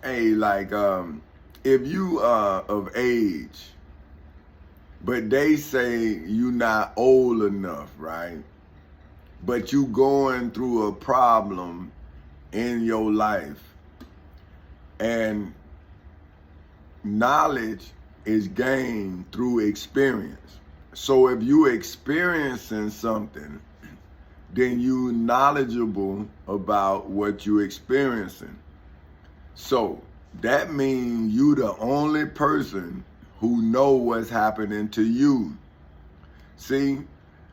Hey, like, if you are of age, but they say you not old enough, right? But you going through a problem in your life, and knowledge is gained through experience. So if you experiencing something, then you knowledgeable about what you experiencing. So that means you the only person who know what's happening to you. See?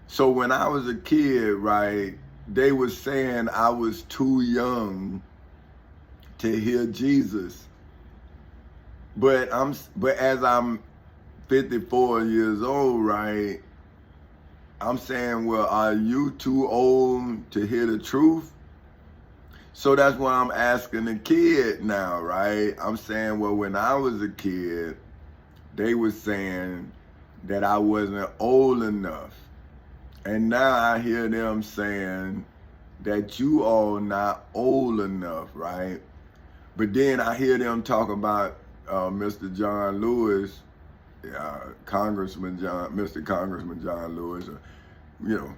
So when I was a kid, right, they were saying I was too young to hear Jesus. But as I'm 54 years old, right, I'm saying, well, are you too old to hear the truth? So that's what I'm asking the kid now, right? I'm saying, well, when I was a kid, they were saying that I wasn't old enough. And now I hear them saying that you all not old enough, right? But then I hear them talk about Mr. John Lewis, Mr. Congressman John Lewis, you know,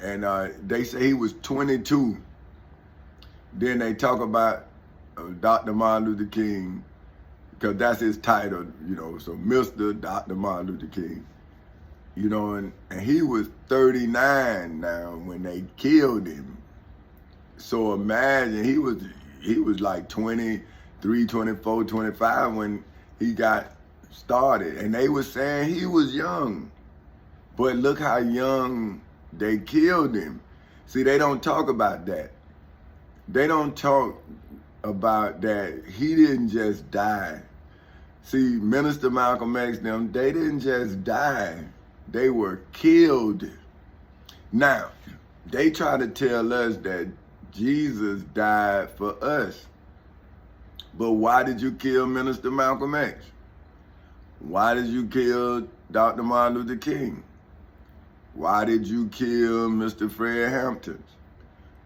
and they say he was 22. Then they talk about Dr. Martin Luther King, because that's his title, you know, so Mr. Dr. Martin Luther King, you know, and he was 39 now when they killed him. So imagine he was like 23, 24, 25 when he got started, and they were saying he was young. But look how young they killed him. See, they don't talk about that. They don't talk about that he didn't just die. See, Minister Malcolm X, them, they didn't just die. They were killed. Now, they try to tell us that Jesus died for us. But why did you kill Minister Malcolm X? Why did you kill Dr. Martin Luther King? Why did you kill Mr. Fred Hampton?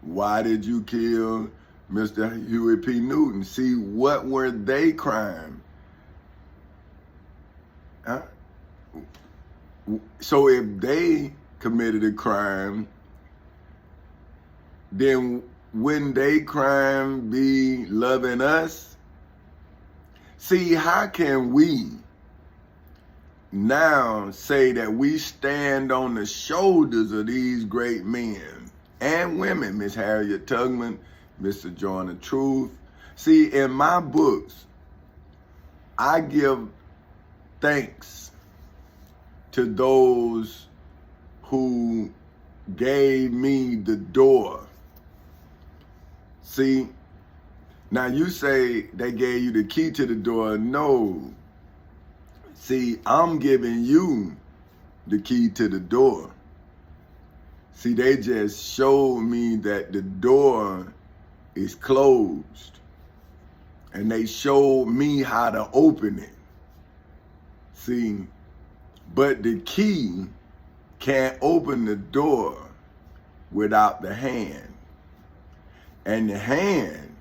Why did you kill Mr. Huey P. Newton? See, what were they crime? Huh? So if they committed a crime, then wouldn't they crime be loving us? See, how can we now say that we stand on the shoulders of these great men and women, Miss Harriet Tubman, Mr. Joyner Truth? See, in my books, I give thanks to those who gave me the door. See, now you say they gave you the key to the door. No. See, I'm giving you the key to the door. See, they just showed me that the door is closed, and they showed me how to open it. See, but the key can't open the door without the hand, and the hand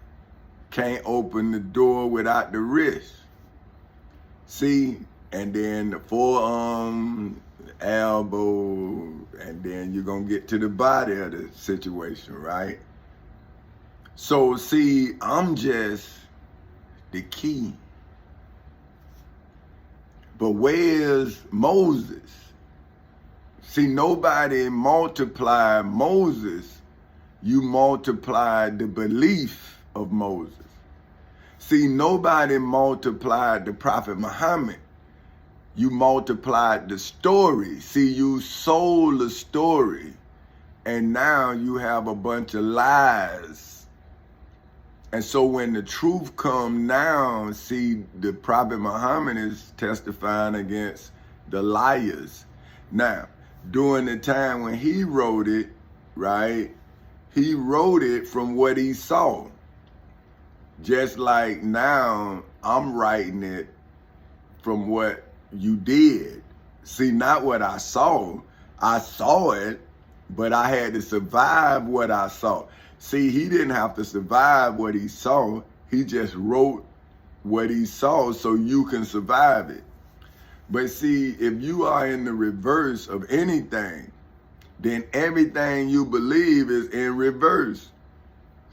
can't open the door without the wrist. See, and then the forearm, the elbow, and then you're gonna get to the body of the situation, right? So see, I'm just the key. But where's Moses? See, nobody multiplied Moses. You multiplied the belief of Moses. See, nobody multiplied the Prophet Muhammad. You multiplied the story. See, you sold the story, and now you have a bunch of lies. And so when the truth comes now, see, the Prophet Muhammad is testifying against the liars. Now, during the time when he wrote it, right, he wrote it from what he saw. Just like now, I'm writing it from what you did. See, not what I saw. I saw it, but I had to survive what I saw. See, he didn't have to survive what he saw. He just wrote what he saw so you can survive it. But see, if you are in the reverse of anything, then everything you believe is in reverse.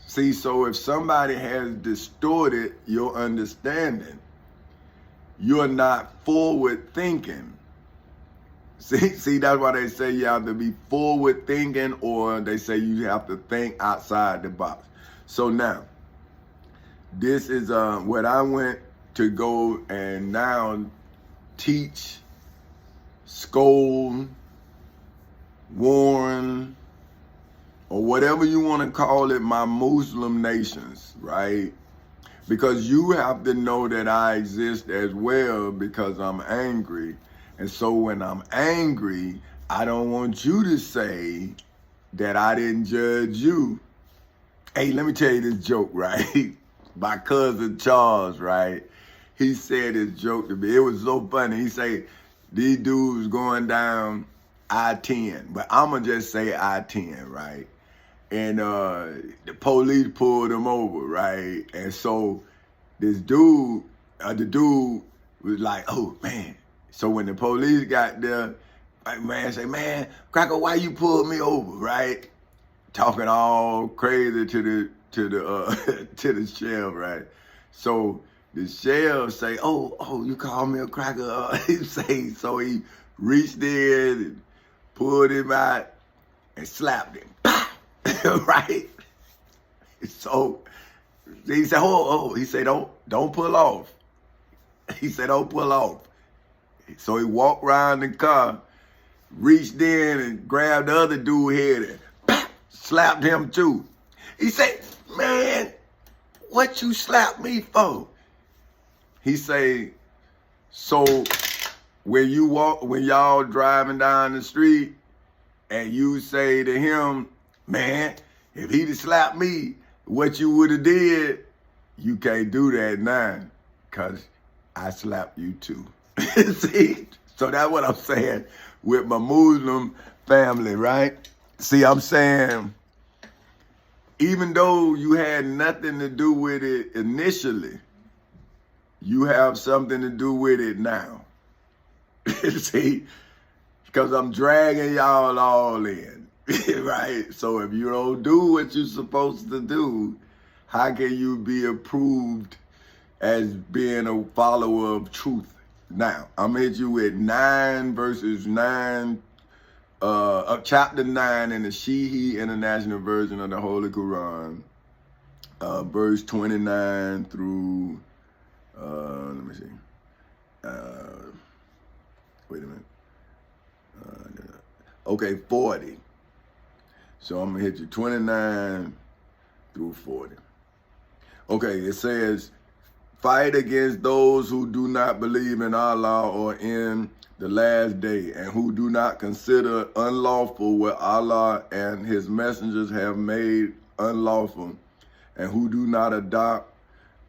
See, so if somebody has distorted your understanding, you're not forward thinking. See, that's why they say you have to be forward thinking, or they say you have to think outside the box. So now, this is what I went to go and now teach, scold, warn, or whatever you want to call it, my Muslim nations, right? Because you have to know that I exist as well, because I'm angry. And so when I'm angry, I don't want you to say that I didn't judge you. Hey, let me tell you this joke, right? My cousin Charles, right? He said this joke to me. It was so funny. He said, these dudes going down I-10, but I'm going to just say I-10, right? And the police pulled him over, right? And so this dude, the dude was like, oh, man. So when the police got there, like, man, say, man, Cracker, why you pulled me over, right? Talking all crazy to the to the sheriff, right? So the sheriff say, oh, you call me a cracker? He say, so he reached in and pulled him out and slapped him, right? So he said, he said, don't pull off. He said, don't pull off. So he walked around the car, reached in and grabbed the other dude's head and slapped him too. He said, man, what you slapped me for? He say, so when y'all driving down the street and you say to him, man, if he'd have slapped me, what you would have did, you can't do that now, because I slapped you too. See, so that's what I'm saying with my Muslim family, right? See, I'm saying, even though you had nothing to do with it initially, you have something to do with it now. See, because I'm dragging y'all all in, right? So if you don't do what you're supposed to do, how can you be approved as being a follower of truth? Now, I'm going to hit you with 9 verses 9, chapter 9 in the Shihi International Version of the Holy Quran, verse 29 through, let me see, wait a minute, okay, 40. So I'm going to hit you 29 through 40. Okay, it says, fight against those who do not believe in Allah or in the last day, and who do not consider unlawful what Allah and his messengers have made unlawful, and who do not adopt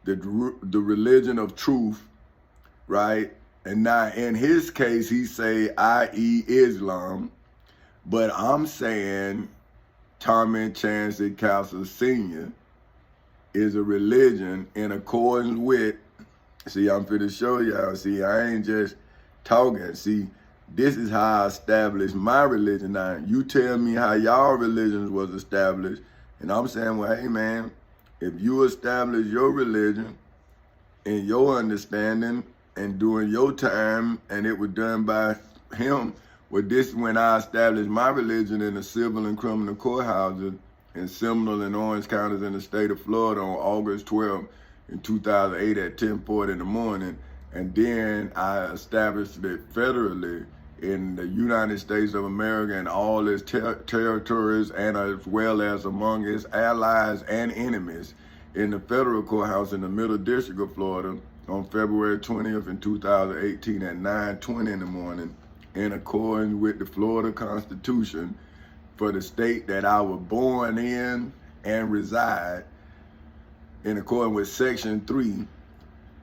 the religion of truth, right? And now in his case, he say, i.e. Islam, but I'm saying Tommy Chancey Castle Sr. is a religion in accordance with, see, I'm finna show y'all, see, I ain't just talking. See, this is how I established my religion. Now, you tell me how y'all religions was established, and I'm saying, well, hey, man, if you establish your religion in your understanding and during your time, and it was done by him, well, this is when I established my religion in the civil and criminal courthouses in Seminole and Orange counties in the state of Florida on August 12th in 2008 at 10:40 in the morning. And then I established it federally in the United States of America and all its territories, and as well as among its allies and enemies in the federal courthouse in the Middle District of Florida on February 20th in 2018 at 9:20 in the morning, in accordance with the Florida Constitution for the state that I was born in and reside, in accordance with Section 3,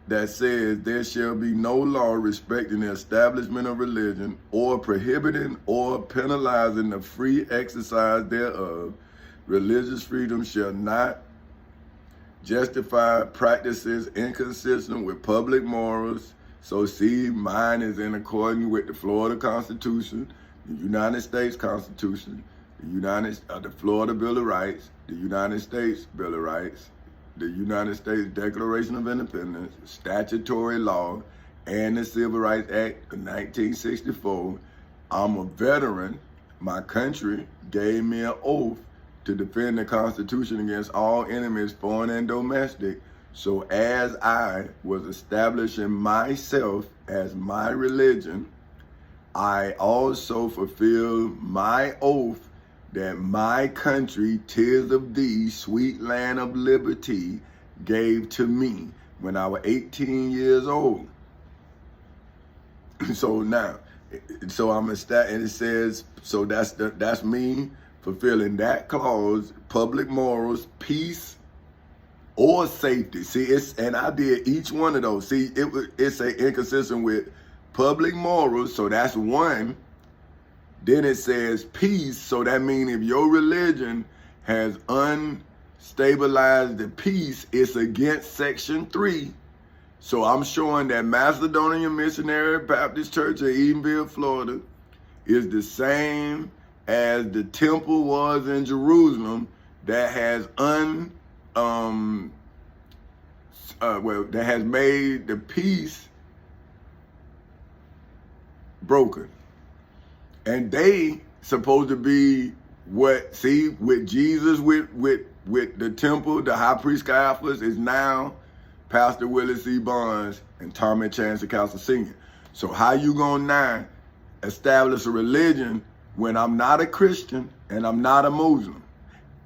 that says there shall be no law respecting the establishment of religion or prohibiting or penalizing the free exercise thereof. Religious freedom shall not justify practices inconsistent with public morals. So see, mine is in accordance with the Florida Constitution, the United States Constitution, the Florida Bill of Rights, the United States Bill of Rights, the United States Declaration of Independence, statutory law, and the Civil Rights Act of 1964. I'm a veteran. My country gave me an oath to defend the Constitution against all enemies, foreign and domestic. So as I was establishing myself as my religion, I also fulfilled my oath that my country, 'tis of thee, sweet land of liberty, gave to me when I was 18 years old. So now, so I'm and it says, so that's me fulfilling that clause, public morals, peace, or safety. See, and I did each one of those. See, it's a inconsistent with public morals, so that's one. Then it says peace, so that means if your religion has unstabilized the peace, it's against Section 3. So I'm showing that Macedonian Missionary Baptist Church of Edenville, Florida, is the same as the temple was in Jerusalem that has that has made the peace broken. And they supposed to be with Jesus, with the temple, the high priest Caiaphas is now Pastor Willis C. Barnes and Tommy Chance Castle Sr. So how you gonna now establish a religion when I'm not a Christian and I'm not a Muslim,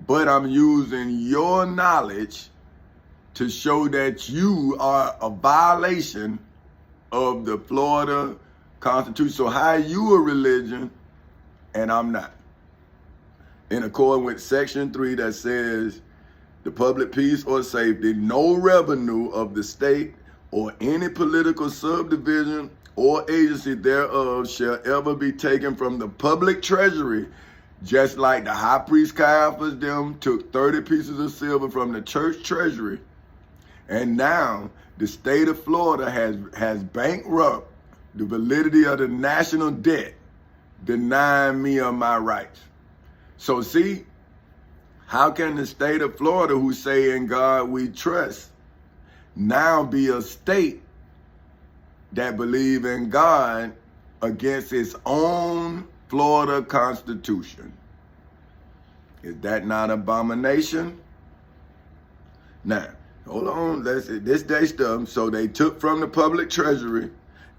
but I'm using your knowledge to show that you are a violation of the Florida Constitution? So how you a religion and I'm not? In accordance with Section 3 that says, the public peace or safety, no revenue of the state or any political subdivision or agency thereof shall ever be taken from the public treasury, just like the high priest Caiaphas them took 30 pieces of silver from the church treasury. And now the state of Florida has bankrupt the validity of the national debt, denying me of my rights. So see, how can the state of Florida, who say in God we trust, now be a state that believe in God against its own Florida Constitution? Is that not abomination? Now, hold on, this day stuff. So they took from the public treasury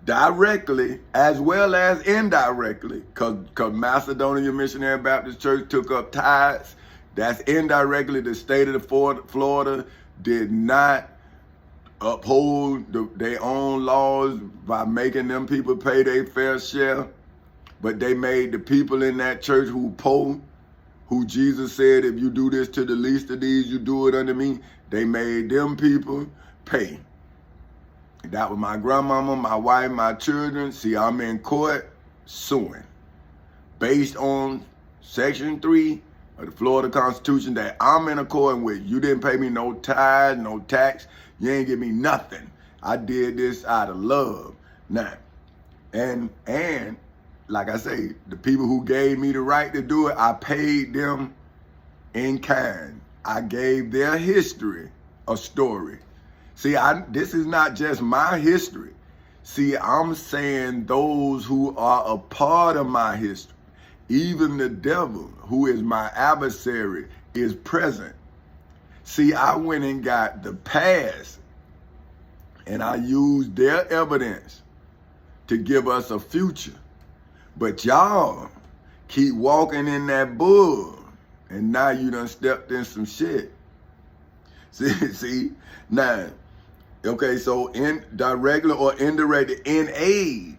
directly as well as indirectly, because Macedonian Missionary Baptist Church took up tithes. That's indirectly. The state of Florida did not uphold their own laws by making them people pay their fair share, but they made the people in that church who poor, who Jesus said, if you do this to the least of these, you do it unto me. They made them people pay. That was my grandmama, my wife, my children. See, I'm in court suing based on Section 3 of the Florida Constitution that I'm in accordance with. You didn't pay me no tithe, no tax. You ain't give me nothing. I did this out of love. Now, and like I say, the people who gave me the right to do it, I paid them in kind. I gave their history a story. See, this is not just my history. See, I'm saying those who are a part of my history. Even the devil, who is my adversary, is present. See, I went and got the past, and I used their evidence to give us a future. But y'all keep walking in that bull, and now you done stepped in some shit. See, now, okay, so directly or indirectly in aid.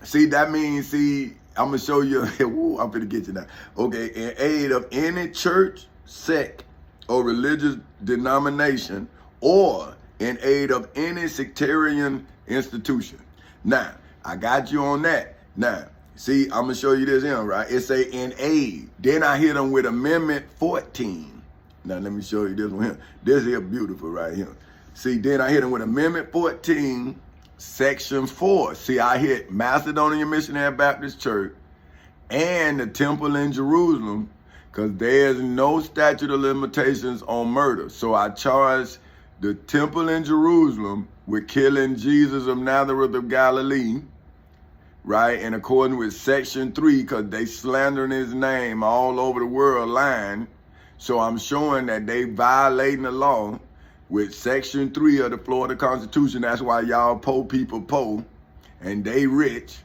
See, that means, I'm going to show you, I'm going to get you now. Okay, in aid of any church, sect, or religious denomination, or in aid of any sectarian institution. Now, I got you on that. Now, see, I'm going to show you this here, right? It say in aid. Then I hit them with Amendment 14 Now let me show you this one here. This here beautiful right here. See, then I hit him with Amendment 14, Section 4. See, I hit Macedonia Missionary Baptist Church and the temple in Jerusalem, because there's no statute of limitations on murder. So I charged the temple in Jerusalem with killing Jesus of Nazareth of Galilee, right? In accordance with Section 3, because they slandering his name all over the world, lying. So I'm showing that they violating the law with Section 3 of the Florida Constitution. That's why y'all poor people poor and they rich.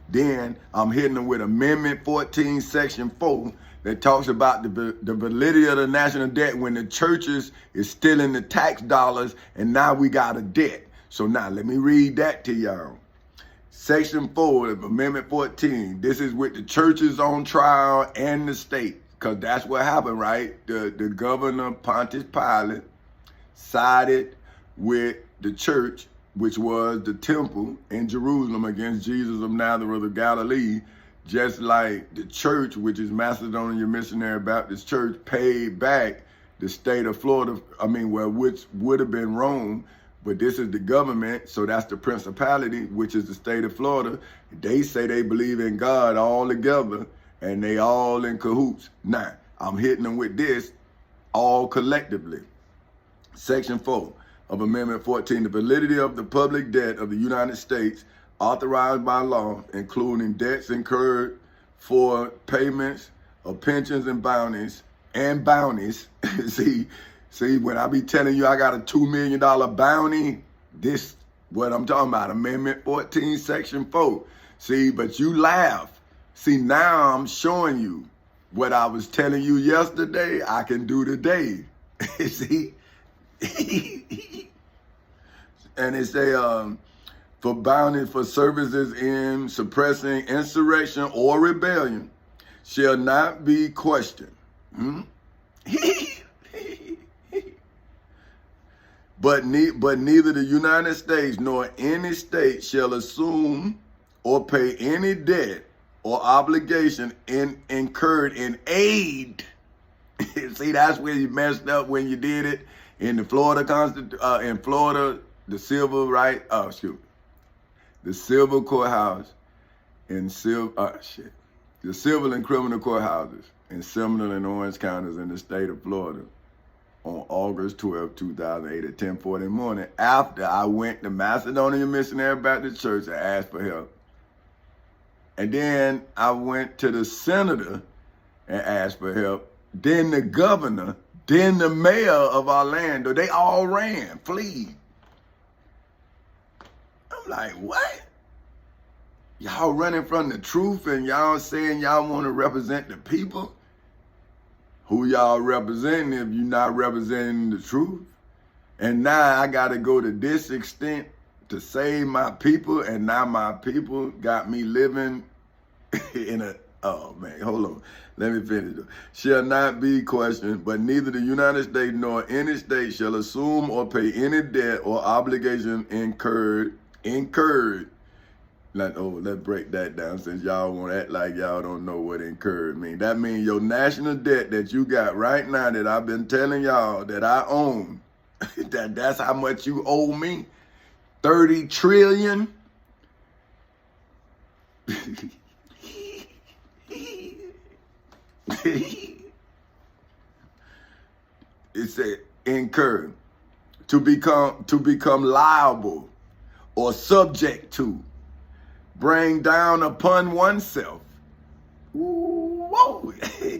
Then I'm hitting them with Amendment 14, Section 4, that talks about the validity of the national debt when the churches is stealing the tax dollars, and now we got a debt. So now let me read that to y'all. Section 4 of Amendment 14. This is with the churches on trial and the state, because that's what happened, right? The governor, Pontius Pilate, sided with the church, which was the temple in Jerusalem, against Jesus of Nazareth of Galilee, just like the church, which is Macedonia Missionary Baptist Church, paid back the state of Florida, which would have been Rome, but this is the government, so that's the principality, which is the state of Florida. They say they believe in God all together, and they all in cahoots. Now, I'm hitting them with this all collectively. Section 4 of Amendment 14, the validity of the public debt of the United States authorized by law, including debts incurred for payments of pensions and bounties. See, when I be telling you I got a $2 million bounty, this what I'm talking about, Amendment 14, Section 4. See, but you laugh. See, now I'm showing you what I was telling you yesterday, I can do today. See? And it say, for bounty for services in suppressing insurrection or rebellion shall not be questioned. But neither the United States nor any state shall assume or pay any debt or obligation incurred in aid. See, that's where you messed up when you did it in the Florida the civil the civil courthouse the civil and criminal courthouses in Seminole and Orange counties in the state of Florida on August 12, 2008 at 10:40 in the morning, after I went to Macedonia Missionary Baptist Church and asked for help. And then I went to the senator and asked for help. Then the governor, then the mayor of Orlando, they all ran, fled. I'm like, what? Y'all running from the truth and y'all saying y'all want to represent the people? Who y'all representing if you're not representing the truth? And now I got to go to this extent to save my people, and now my people got me living in a, oh man, hold on. Let me finish. Shall not be questioned, but neither the United States nor any state shall assume or pay any debt or obligation incurred. Let's break that down, since y'all want to act like y'all don't know what incurred mean. That means your national debt that you got right now, that I've been telling y'all that I own, that's how much you owe me. 30 trillion. It said incur, to become liable or subject to, bring down upon oneself. Ooh, whoa,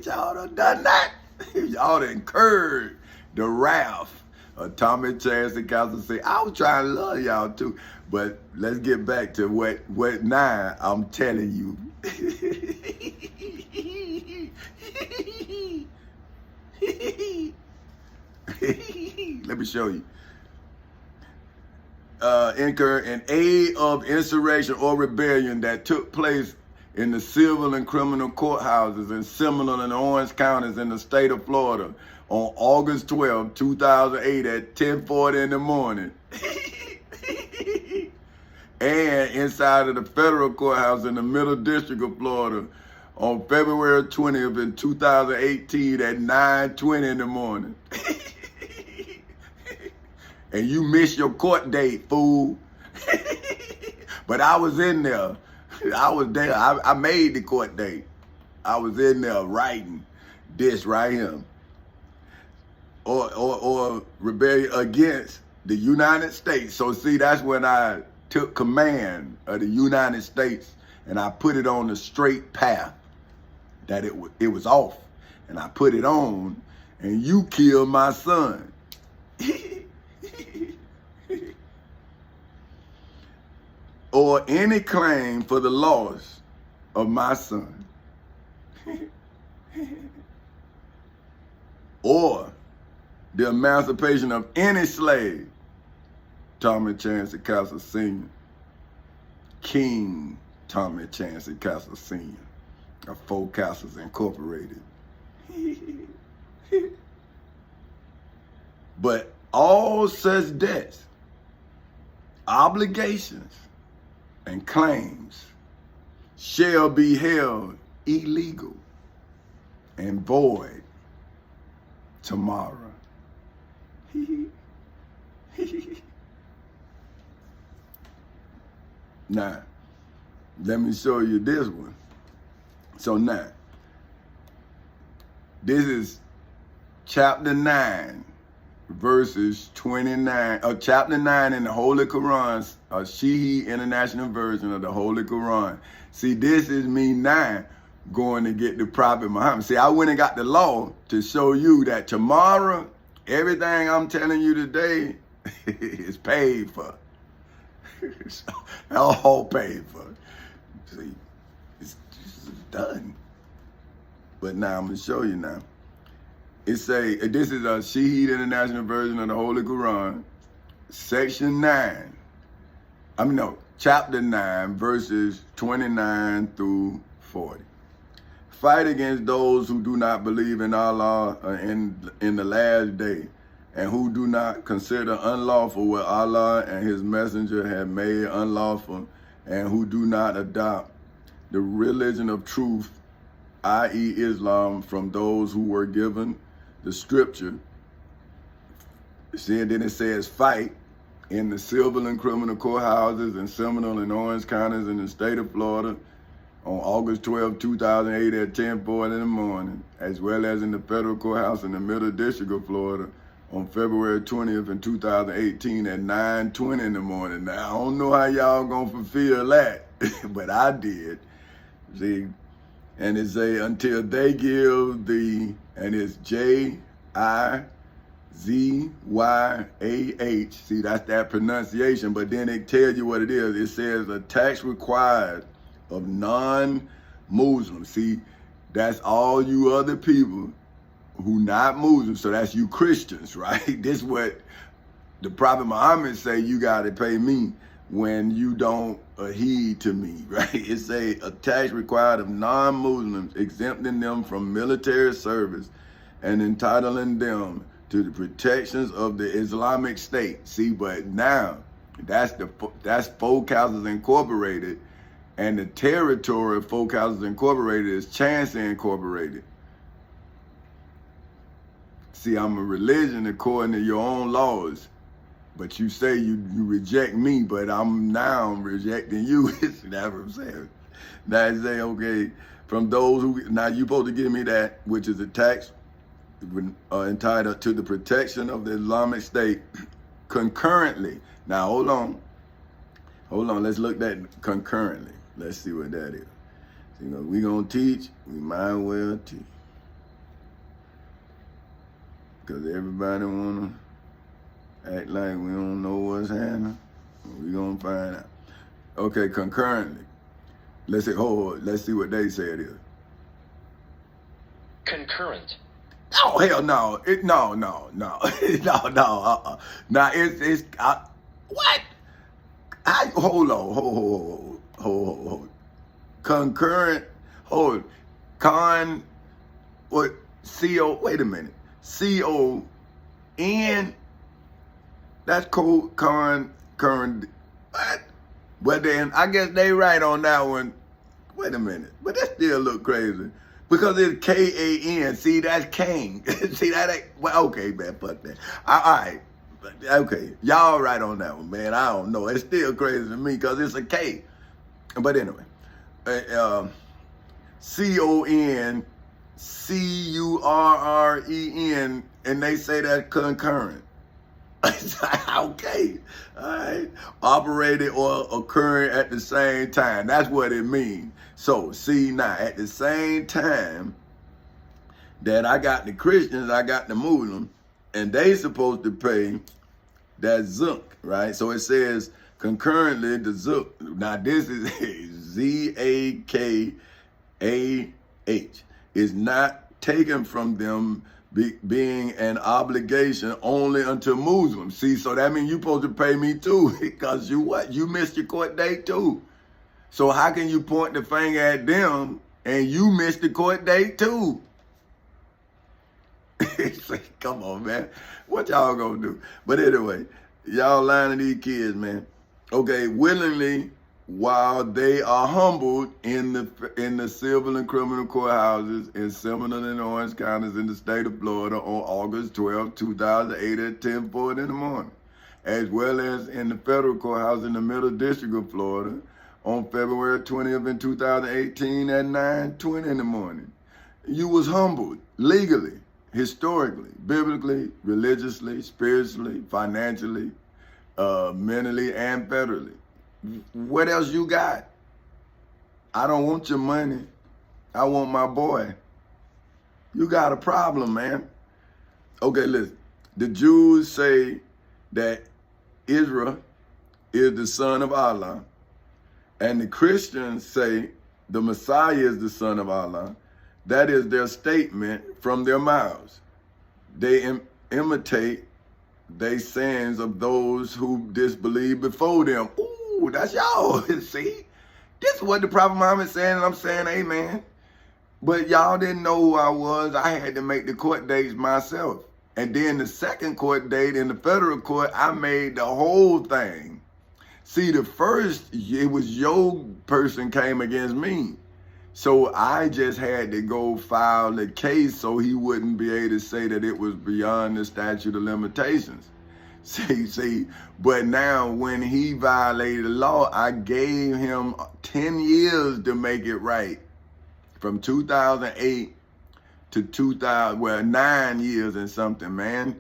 y'all done that. Y'all incurred the wrath of Tommy Chance and Council. Say, I was trying to love y'all too, but let's get back to what now I'm telling you. Let me show you. Incur in aid of insurrection or rebellion that took place in the civil and criminal courthouses in Seminole and Orange counties in the state of Florida on August 12, 2008 at 10:40 in the morning. And inside of the federal courthouse in the Middle District of Florida on February 20th in 2018 at 9:20 in the morning. And you missed your court date, fool. But I was in there. I was there. I made the court date. I was in there writing this right here. Or rebellion against the United States. So see, that's when I took command of the United States and I put it on the straight path that it was off. And I put it on, and you killed my son. Or any claim for the loss of my son. Or the emancipation of any slave. Tommy Chancey Castle Sr. King Tommy Chancey Castle Sr. of Four Castles Incorporated. But all such debts, obligations, and claims shall be held illegal and void tomorrow. Now, let me show you this one. So now, this is chapter 9, verses 29, chapter 9 in the Holy Quran, Shihi International Version of the Holy Quran. See, this is me now going to get the Prophet Muhammad. See, I went and got the law to show you that tomorrow, everything I'm telling you today is paid for. All paid for. See, it's done. But now I'm going to show you now. This is a Shihi International Version of the Holy Quran, section 9. Chapter 9, verses 29 through 40. Fight against those who do not believe in Allah in the last day, and who do not consider unlawful what Allah and his messenger have made unlawful, and who do not adopt the religion of truth, i.e. Islam, from those who were given the scripture. See, and then it says fight in the civil and criminal courthouses in Seminole and Orange counties in the state of Florida on August 12, 2008 at 10:40 in the morning, as well as in the federal courthouse in the Middle District of Florida on February 20th in 2018 at 9:20 in the morning. Now, I don't know how y'all gonna fulfill that, but I did. See, and it say until they give the, and it's J-I-Z-Y-A-H. See, that's that pronunciation, but then it tells you what it is. It says a tax required of non-Muslims. See, that's all you other people who not Muslims, so that's you Christians, right? This is what the Prophet Muhammad say you gotta pay me when you don't heed to me, right? It say a tax required of non-Muslims, exempting them from military service and entitling them to the protections of the Islamic State. See, but now that's Four Castles Incorporated, and the territory of Four Castles Incorporated is Chancey Incorporated. See, I'm a religion according to your own laws, but you say you reject me, but I'm now rejecting you. That's what I'm saying. Now I say, okay, from those who, now you supposed to give me that, which is a tax entitled to the protection of the Islamic State concurrently. Now hold on, let's look at concurrently. Let's see what that is. So, we gonna teach, we might well teach. Because everybody wanna act like we don't know what's happening. We gonna find out. Okay, concurrently. Let's say, let's see what they say it is. Concurrent. Oh hell no! No. Now it's what? Hold on. Concurrent. What? Wait a minute. C-O-N. That's cool. Current. What? But then I guess they right on that one. Wait a minute. But that still look crazy. Because it's K-A-N. See, that's Cain. See, that ain't, well, okay, man, fuck that. All right. Okay, y'all right on that one, man. I don't know. It's still crazy to me because it's a K. But anyway, CONCURREN, and they say that concurrent. Okay, all right. Operating or occurring at the same time. That's what it means. So, see now, at the same time that I got the Christians, I got the Muslims, and they supposed to pay that zunk, right? So it says concurrently the zunk. Now this is ZAKAH. Is not taken from them being an obligation only unto Muslims. See, so that means you supposed to pay me too, because you what? You missed your court date too. So how can you point the finger at them and you missed the court date too? Come on, man. What y'all gonna do? But anyway, y'all lying to these kids, man. Okay, willingly, while they are humbled in the civil and criminal courthouses in Seminole and Orange counties in the state of Florida on August 12, 2008 at 10:40 in the morning, as well as in the federal courthouse in the Middle District of Florida on February 20th in 2018 at 9:20 in the morning. You was humbled legally, historically, biblically, religiously, spiritually, financially, mentally, and federally. What else you got? I don't want your money. I want my boy. You got a problem, man. Okay, listen. The Jews say that Israel is the son of Allah, and the Christians say the Messiah is the son of Allah. That is their statement from their mouths. They imitate the sins of those who disbelieved before them. Ooh, that's y'all. See? This is what the Prophet Muhammad saying, and I'm saying amen. But y'all didn't know who I was. I had to make the court dates myself. And then the second court date in the federal court, I made the whole thing. See, the first, it was your person came against me. So I just had to go file the case so he wouldn't be able to say that it was beyond the statute of limitations. See, but now when he violated the law, I gave him 10 years to make it right. From 2008 to 2000, well, 9 years and something, man.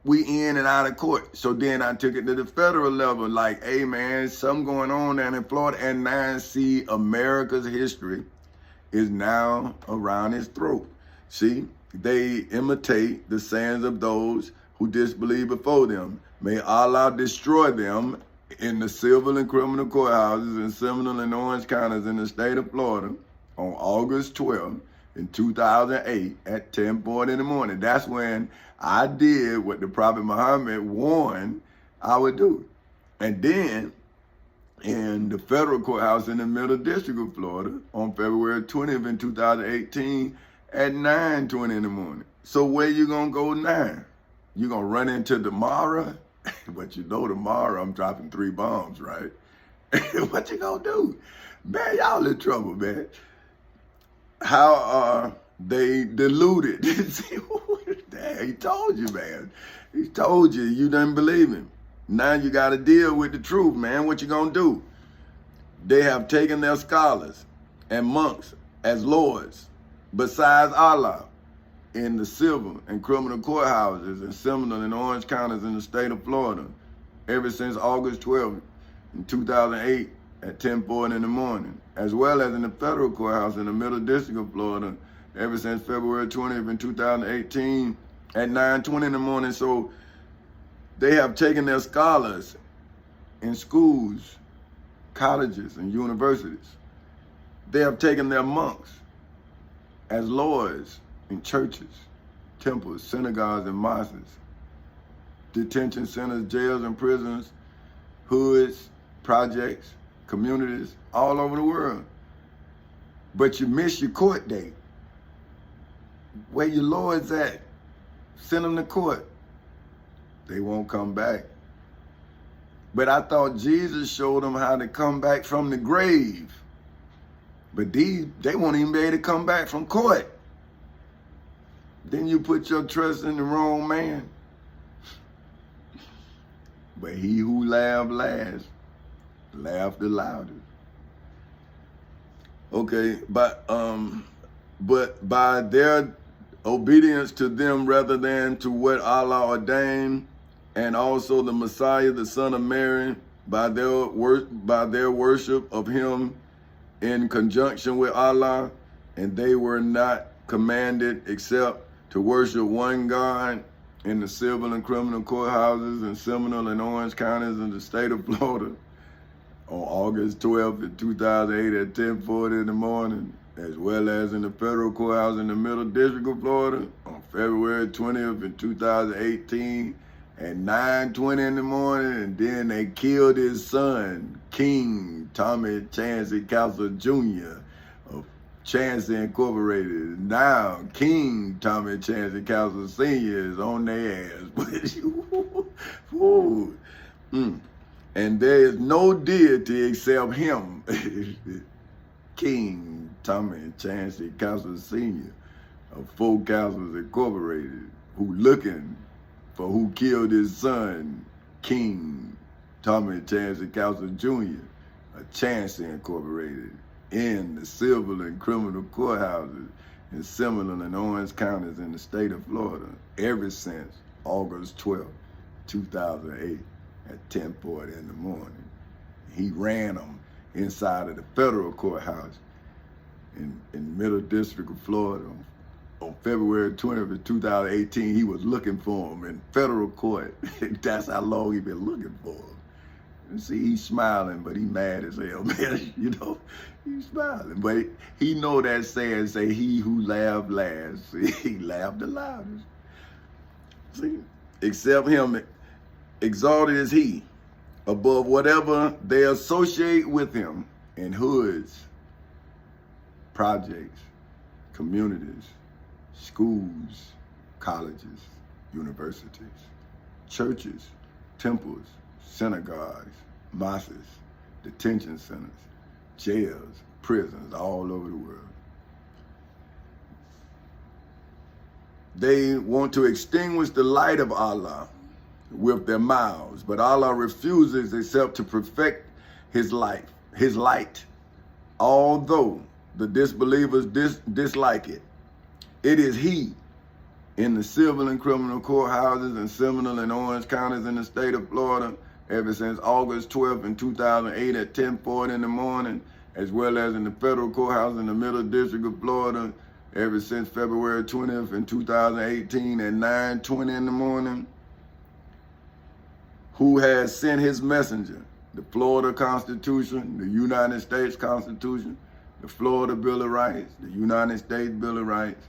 We in and out of court. So then I took it to the federal level, like, hey, man, something going on down in Florida. And now, see, America's history is now around his throat. See, they imitate the sins of those who disbelieve before them. May Allah destroy them in the civil and criminal courthouses in Seminole and Orange counties in the state of Florida on August 12th in 2008 at 10:40 in the morning. That's when I did what the Prophet Muhammad warned I would do. And then in the federal courthouse in the Middle District of Florida on February 20th in 2018 at 9:20 in the morning. So where you gonna go now? You gonna run into tomorrow? But you know tomorrow I'm dropping 3 bombs, right? What you gonna do? Man, y'all in trouble, man. How are they deluded? See, he told you, man. He told you. You didn't believe him. Now you got to deal with the truth, man. What you gonna do? They have taken their scholars and monks as lords besides Allah in the civil and criminal courthouses in Seminole and Orange counties in the state of Florida ever since August 12th in 2008 at 10:40 in the morning, as well as in the federal courthouse in the Middle District of Florida ever since February 20th in 2018 at 9:20 in the morning. So they have taken their scholars in schools, colleges, and universities. They have taken their monks as lords in churches, temples, synagogues, and mosques, detention centers, jails, and prisons, hoods, projects, communities all over the world. But you miss your court date. Where your lords at? Send them to court. They won't come back. But I thought Jesus showed them how to come back from the grave. But these, they won't even be able to come back from court. Then you put your trust in the wrong man. But he who laughed last, laughed the loudest. Okay, but by their obedience to them rather than to what Allah ordained, and also the Messiah, the son of Mary, by their worship of him in conjunction with Allah, and they were not commanded except to worship one God in the civil and criminal courthouses in Seminole and Orange counties in the state of Florida on August 12th, 2008 at 10:40 in the morning, as well as in the federal courthouse in the Middle District of Florida on February 20th, 2018 at 9:20 in the morning, and then they killed his son, King Tommy Chancey Castle Jr. of Chancey Incorporated. Now, King Tommy Chancey Castle Sr. is on their ass. And there is no deity except him, King Tommy Chancey Castle Sr. of Four Castles Incorporated, who looking for who killed his son, King Tommy Chancey Castle Jr. of Chancey Incorporated in the civil and criminal courthouses in Seminole and Orange counties in the state of Florida ever since August 12, 2008 at 10:40 in the morning. He ran them inside of the federal courthouse in Middle District of Florida on February 20th, 2018. He was looking for him in federal court. That's how long he been looking for him. And see, he's smiling, but he mad as hell, man. You know, he's smiling. But he know that saying, say, he who laughed last, he laughed the loudest. See, except him, exalted is he above whatever they associate with him in hoods, projects, communities, schools, colleges, universities, churches, temples, synagogues, mosques, detention centers, jails, prisons all over the world. They want to extinguish the light of Allah with their mouths, but Allah refuses except to perfect his light, although the disbelievers dislike it. It is he in the civil and criminal courthouses in Seminole and Orange counties in the state of Florida ever since August 12th, 2008 at 10:40 in the morning, as well as in the federal courthouse in the Middle District of Florida ever since February 20th, 2018 at 9:20 in the morning, who has sent his messenger, the Florida Constitution, the United States Constitution, the Florida Bill of Rights, the United States Bill of Rights,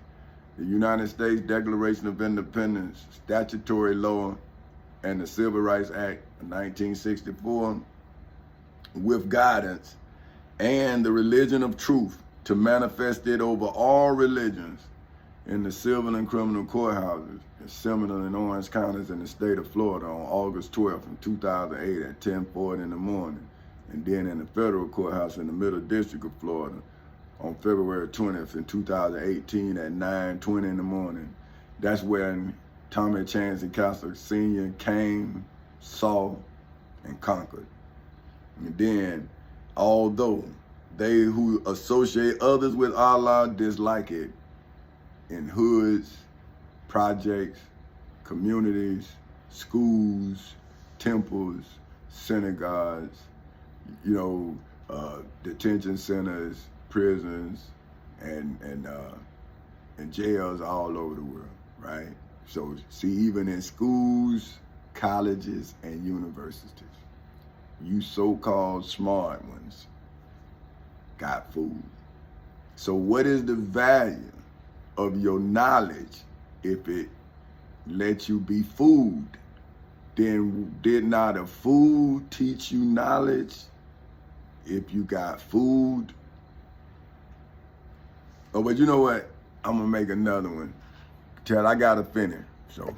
the United States Declaration of Independence, statutory law, and the Civil Rights Act of 1964, with guidance and the religion of truth to manifest it over all religions in the civil and criminal courthouses in Seminole and Orange counties in the state of Florida on August 12th, 2008 at 10:40 in the morning, and then in the federal courthouse in the Middle District of Florida on February 20th, 2018 at 9:20 in the morning. That's when Tommy Chancey Castle Sr. came, saw, and conquered. And then, although they who associate others with Allah dislike it, in hoods, projects, communities, schools, temples, synagogues, detention centers, prisons, and jails all over the world, right? So see, even in schools, colleges, and universities, you so-called smart ones got food. So what is the value of your knowledge if it lets you be food? Then did not a food teach you knowledge if you got food? Oh, but you know what? I'm gonna make another one. Chad, I gotta finish, so.